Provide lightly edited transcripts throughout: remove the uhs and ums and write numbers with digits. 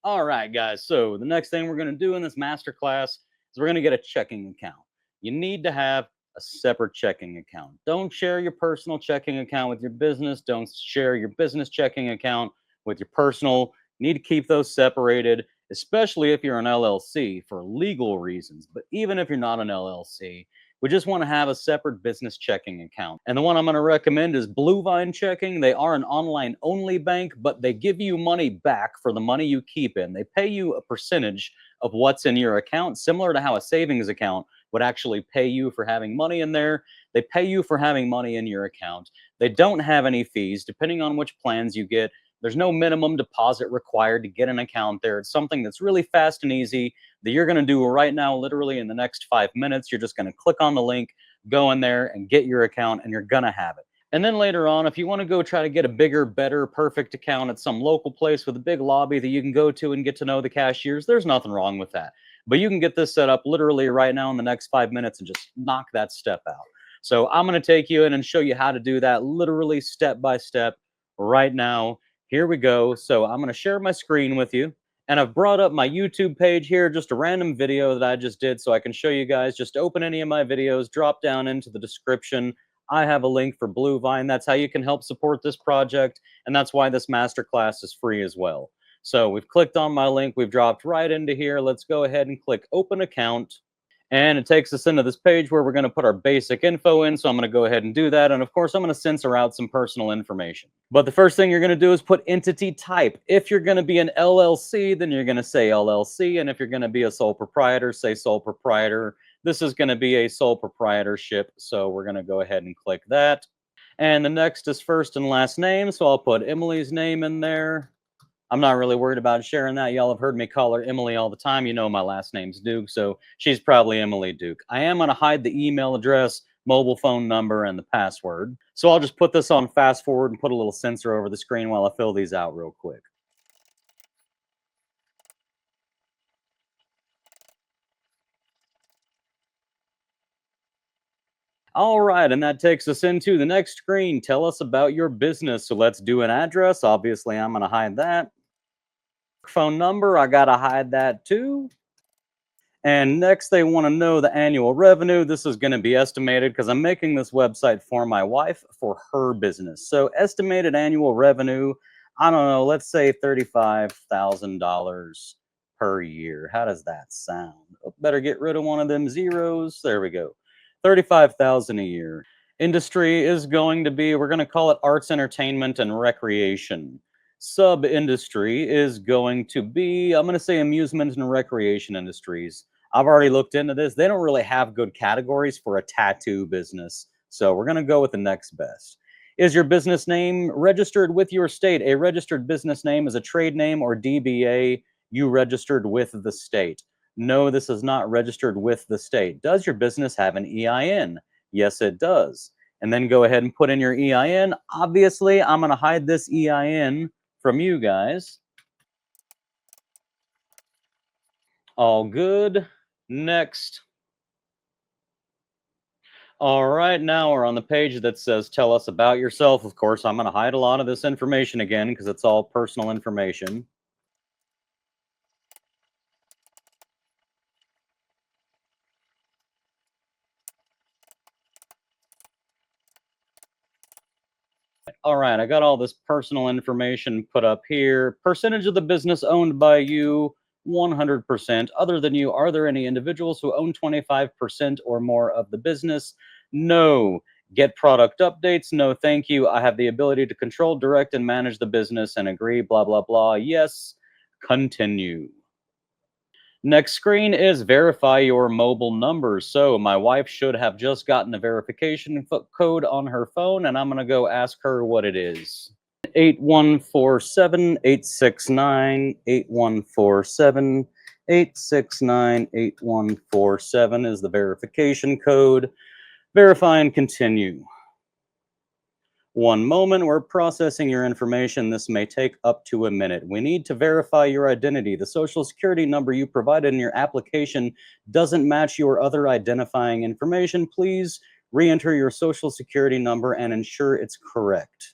All right, guys. So the next thing we're going to do in this masterclass is we're going to get a checking account. You need to have a separate checking account. Don't share your personal checking account with your business. Don't share your business checking account with your personal. You need to keep those separated, especially if you're an LLC for legal reasons. But even if you're not an LLC, we just want to have a separate business checking account. And the one I'm going to recommend is Bluevine Checking. They are an online only bank, but they give you money back for the money you keep in. They pay you a percentage of what's in your account, similar to how a savings account would actually pay you for having money in there. They pay you for having money in your account. They don't have any fees, depending on which plans you get. There's no minimum deposit required to get an account there. It's something that's really fast and easy that you're going to do right now, literally in the next 5 minutes. You're just going to click on the link, go in there and get your account, and you're going to have it. And then later on, if you want to go try to get a bigger, better, perfect account at some local place with a big lobby that you can go to and get to know the cashiers, there's nothing wrong with that. But you can get this set up literally right now in the next 5 minutes and just knock that step out. So I'm going to take you in and show you how to do that literally step by step right now. Here we go. So I'm going to share my screen with you. And I've brought up my YouTube page here, just a random video that I just did so I can show you guys. Just open any of my videos, drop down into the description. I have a link for Bluevine. That's how you can help support this project. And that's why this masterclass is free as well. So we've clicked on my link. We've dropped right into here. Let's go ahead and click Open Account. And it takes us into this page where we're going to put our basic info in. So I'm going to go ahead and do that. And of course, I'm going to censor out some personal information. But the first thing you're going to do is put entity type. If you're going to be an LLC, then you're going to say LLC. And if you're going to be a sole proprietor, say sole proprietor. This is going to be a sole proprietorship. So we're going to go ahead and click that. And the next is first and last name. So I'll put Emily's name in there. I'm not really worried about sharing that. Y'all have heard me call her Emily all the time. You know my last name's Duke, so she's probably Emily Duke. I am going to hide the email address, mobile phone number, and the password. So I'll just put this on fast forward and put a little sensor over the screen while I fill these out real quick. All right, and that takes us into the next screen. Tell us about your business. So let's do an address. Obviously, I'm going to hide that. Phone number, I got to hide that too. And next, they want to know the annual revenue. This is going to be estimated because I'm making this website for my wife for her business. So estimated annual revenue, I don't know, let's say $35,000 per year. How does that sound? Oh, better get rid of one of them zeros. There we go. 35,000 a year. Industry is going to be, we're going to call it arts, entertainment, and recreation. Sub industry is going to be, I'm going to say amusement and recreation industries. I've already looked into this. They don't really have good categories for a tattoo business. So we're going to go with the next best. Is your business name registered with your state? A registered business name is a trade name or DBA you registered with the state. No, this is not registered with the state. Does your business have an EIN? Yes, it does. And then go ahead and put in your EIN. Obviously, I'm going to hide this EIN from you guys. All good. Next. All right, now we're on the page that says tell us about yourself. Of course, I'm going to hide a lot of this information again because it's all personal information. All right, I got all this personal information put up here. Percentage of the business owned by you, 100%. Other than you, are there any individuals who own 25% or more of the business? No. Get product updates? No, thank you. I have the ability to control, direct, and manage the business and agree, blah, blah, blah. Yes. Continue. Next screen is verify your mobile number. So my wife should have just gotten a verification code on her phone, and I'm going to go ask her what it is. 8147 869 8147 869 8147 is the verification code. Verify and continue. One moment, we're processing your information. This may take up to a minute. We need to verify your identity. The social security number you provided in your application doesn't match your other identifying information. Please re-enter your social security number and ensure it's correct.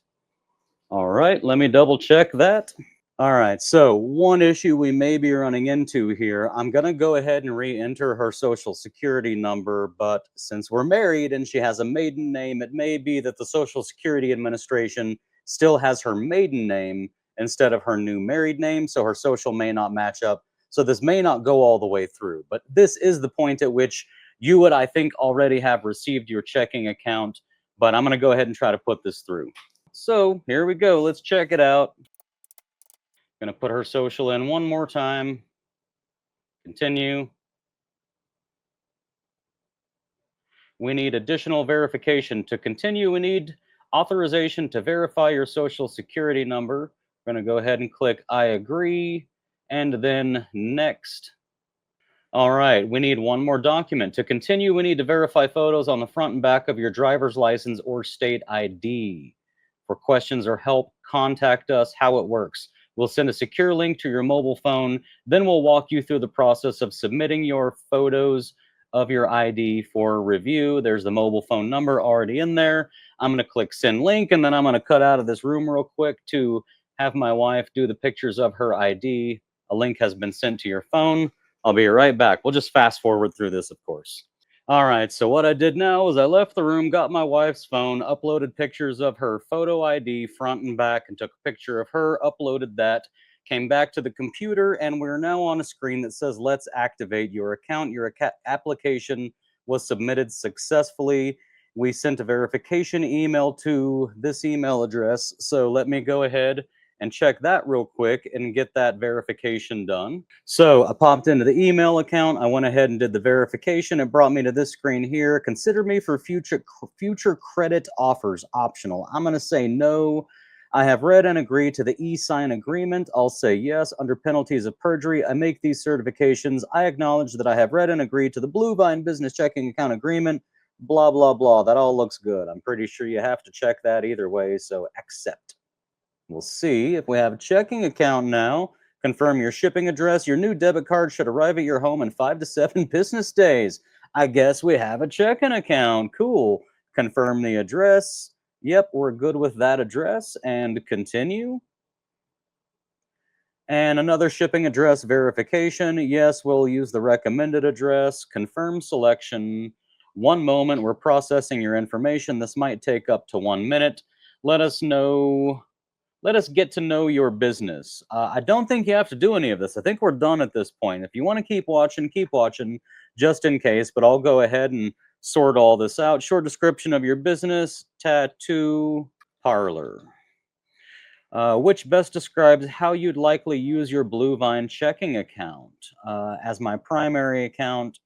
All right, let me double check that. All right, so one issue we may be running into here, I'm going to go ahead and re-enter her social security number, but since we're married and she has a maiden name, it may be that the Social Security Administration still has her maiden name instead of her new married name, so her social may not match up. So this may not go all the way through, but this is the point at which you would, I think, already have received your checking account, but I'm going to go ahead and try to put this through. So here we go. Let's check it out. Gonna put her social in one more time. Continue. We need additional verification. To continue, we need authorization to verify your social security number. We're gonna go ahead and click I agree and then next. All right, we need one more document. To continue, we need to verify photos on the front and back of your driver's license or state ID. For questions or help, contact us. How it works. We'll send a secure link to your mobile phone. Then we'll walk you through the process of submitting your photos of your ID for review. There's the mobile phone number already in there. I'm going to click send link, and then I'm going to cut out of this room real quick to have my wife do the pictures of her ID. A link has been sent to your phone. I'll be right back. We'll just fast forward through this, of course. All right, so what I did now is I left the room, got my wife's phone, uploaded pictures of her photo ID front and back, and took a picture of her, uploaded that, came back to the computer, and we're now on a screen that says, let's activate your account. Your application was submitted successfully. We sent a verification email to this email address. So let me go ahead and check that real quick and get that verification done. So I popped into the email account. I went ahead and did the verification. It brought me to this screen here. Consider me for future credit offers optional. I'm going to say no. I have read and agreed to the e-sign agreement. I'll say yes. Under penalties of perjury, I make these certifications. I acknowledge that I have read and agreed to the Blue Vine business checking account agreement. Blah, blah, blah. That all looks good. I'm pretty sure you have to check that either way. So accept. We'll see if we have a checking account now. Confirm your shipping address. Your new debit card should arrive at your home in 5 to 7 business days. I guess we have a checking account. Cool. Confirm the address. Yep, we're good with that address. And continue. And another shipping address verification. Yes, we'll use the recommended address. Confirm selection. One moment, we're processing your information. This might take up to 1 minute. Let us know. Let us get to know your business. I don't think you have to do any of this. I think we're done at this point. If you want to keep watching just in case, but I'll go ahead and sort all this out. Short description of your business, tattoo parlor. Which best describes how you'd likely use your Blue Vine checking account? As my primary account?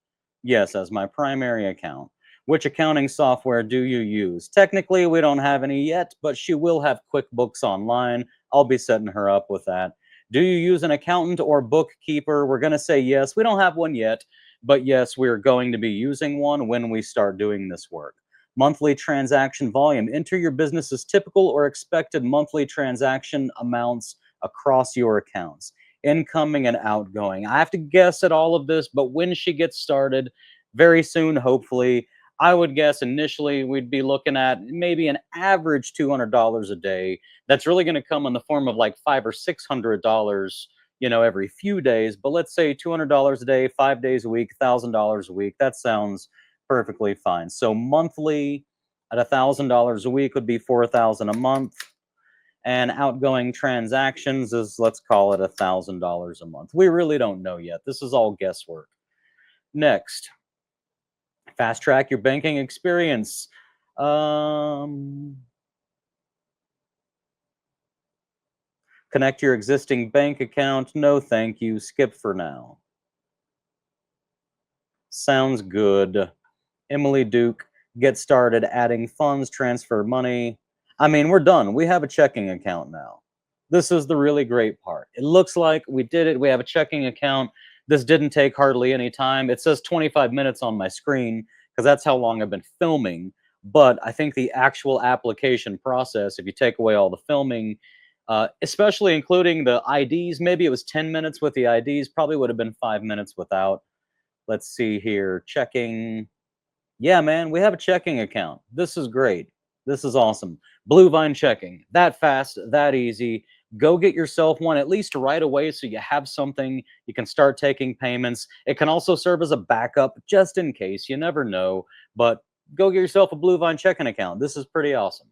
Yes, as my primary account. Which accounting software do you use? Technically, we don't have any yet, but she will have QuickBooks Online. I'll be setting her up with that. Do you use an accountant or bookkeeper? We're going to say yes. We don't have one yet, but yes, we're going to be using one when we start doing this work. Monthly transaction volume. Enter your business's typical or expected monthly transaction amounts across your accounts, incoming and outgoing. I have to guess at all of this, but when she gets started, very soon, hopefully, I would guess initially we'd be looking at maybe an average $200 a day. That's really going to come in the form of like $500 or $600, every few days. But let's say $200 a day, 5 days a week, $1,000 a week. That sounds perfectly fine. So monthly at $1,000 a week would be 4,000 a month, and outgoing transactions is, let's call it $1,000 a month. We really don't know yet. This is all guesswork. Next, fast track your banking experience. Connect your existing bank account. No, thank you. Skip for now. Sounds good. Emily Duke, get started adding funds, transfer money. I mean, we're done. We have a checking account now. This is the really great part. It looks like we did it. We have a checking account. This didn't take hardly any time. It says 25 minutes on my screen because that's how long I've been filming. But I think the actual application process, if you take away all the filming, especially including the IDs, maybe it was 10 minutes with the IDs, probably would have been 5 minutes without. Let's see here. Checking. Yeah, man, we have a checking account. This is great. This is awesome. Blue Vine checking. That fast, that easy. Go get yourself one at least right away so you have something you can start taking payments. It can also serve as a backup just in case. You never know. But go get yourself a Blue Vine checking account. This is pretty awesome.